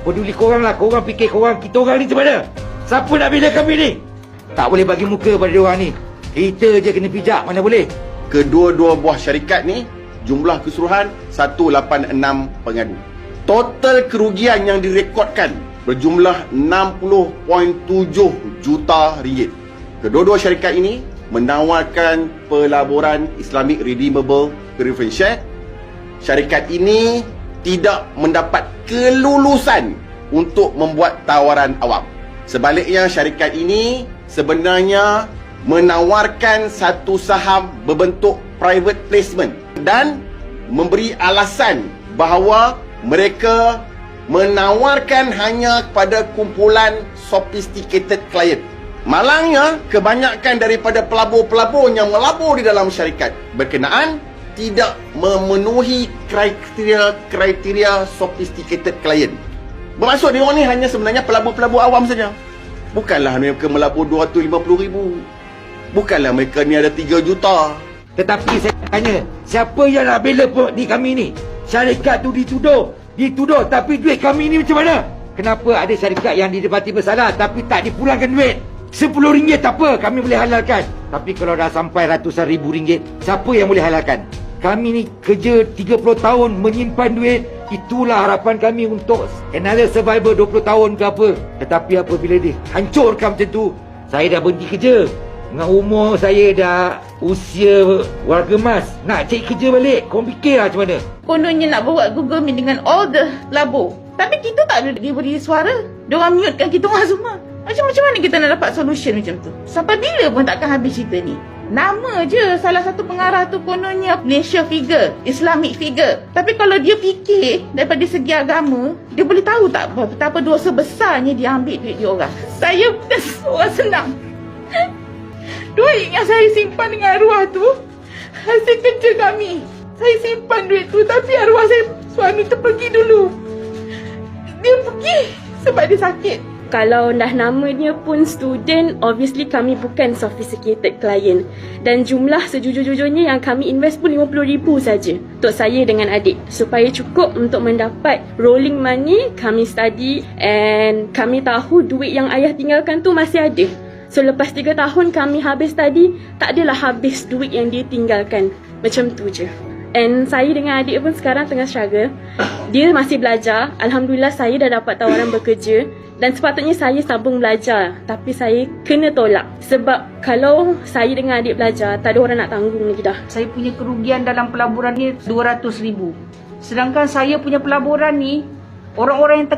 Peduli korang lah. Korang fikir korang, kita orang ni macam mana? Siapa nak bela kami ni? Tak boleh bagi muka pada diorang ni. Kita je kena pijak, mana boleh. Kedua-dua buah syarikat ni, jumlah keseluruhan 186 pengadu. Total kerugian yang direkodkan berjumlah 60.7 juta ringgit. Kedua-dua syarikat ini menawarkan pelaburan Islamic Redeemable Preference Share. Syarikat ini tidak mendapat kelulusan untuk membuat tawaran awam. Sebaliknya, syarikat ini sebenarnya menawarkan satu saham berbentuk private placement dan memberi alasan bahawa mereka menawarkan hanya kepada kumpulan sophisticated client. Malangnya, kebanyakan daripada pelabur-pelabur yang melabur di dalam syarikat berkenaan tidak memenuhi kriteria sophisticated client. Bermaksud dia orang ni hanya sebenarnya pelabur-pelabur awam saja. Bukanlah mereka melabur 250,000. Bukanlah mereka ni ada 3 juta. Tetapi saya tanya, siapa yang nak bela di kami ni? Syarikat tu dituduh, tapi duit kami ni macam mana? Kenapa ada syarikat yang didapati bersalah tapi tak dipulangkan duit? RM10 tak apa, kami boleh halalkan. Tapi kalau dah sampai ratusan ribu ringgit, siapa yang boleh halalkan? Kami ni kerja 30 tahun menyimpan duit. Itulah harapan kami untuk another survivor 20 tahun ke apa. Tetapi apabila dia hancurkan macam tu, saya dah berhenti kerja. Dengan umur saya dah usia warga emas, nak cari kerja balik, korang fikirlah macam mana? Kononnya nak buat Google Meet dengan all the pelabur. Tapi kita tak ada diberi suara. Diorang mute kan kita orang semua. Macam mana kita nak dapat solution macam tu? Sampai bila pun takkan habis cerita ni. Nama je salah satu pengarah tu kononnya Malaysia figure, Islamic figure. Tapi kalau dia fikir daripada segi agama, dia boleh tahu tak betapa dosa besarnya dia ambil duit dia orang. Saya bukan seorang senang. Duit yang saya simpan dengan arwah tu hasil kerja kami. Saya simpan duit tu, tapi arwah saya, suami tu pergi dulu. Dia pergi sebab dia sakit. Kalau dah namanya pun student, obviously kami bukan sophisticated client. Dan jumlah sejujur-jujurnya yang kami invest pun RM50,000 saja untuk saya dengan adik. Supaya cukup untuk mendapat rolling money, kami study and kami tahu duit yang ayah tinggalkan tu masih ada. So lepas 3 tahun kami habis study, tak adalah habis duit yang dia tinggalkan. Macam tu je. And saya dengan adik pun sekarang tengah struggle. Dia masih belajar. Alhamdulillah saya dah dapat tawaran bekerja. Dan sepatutnya saya sabung belajar. Tapi saya kena tolak. Sebab kalau saya dengan adik belajar, tak ada orang nak tanggung lagi dah. Saya punya kerugian dalam pelaburan ni 200,000. Sedangkan saya punya pelaburan ni, orang-orang yang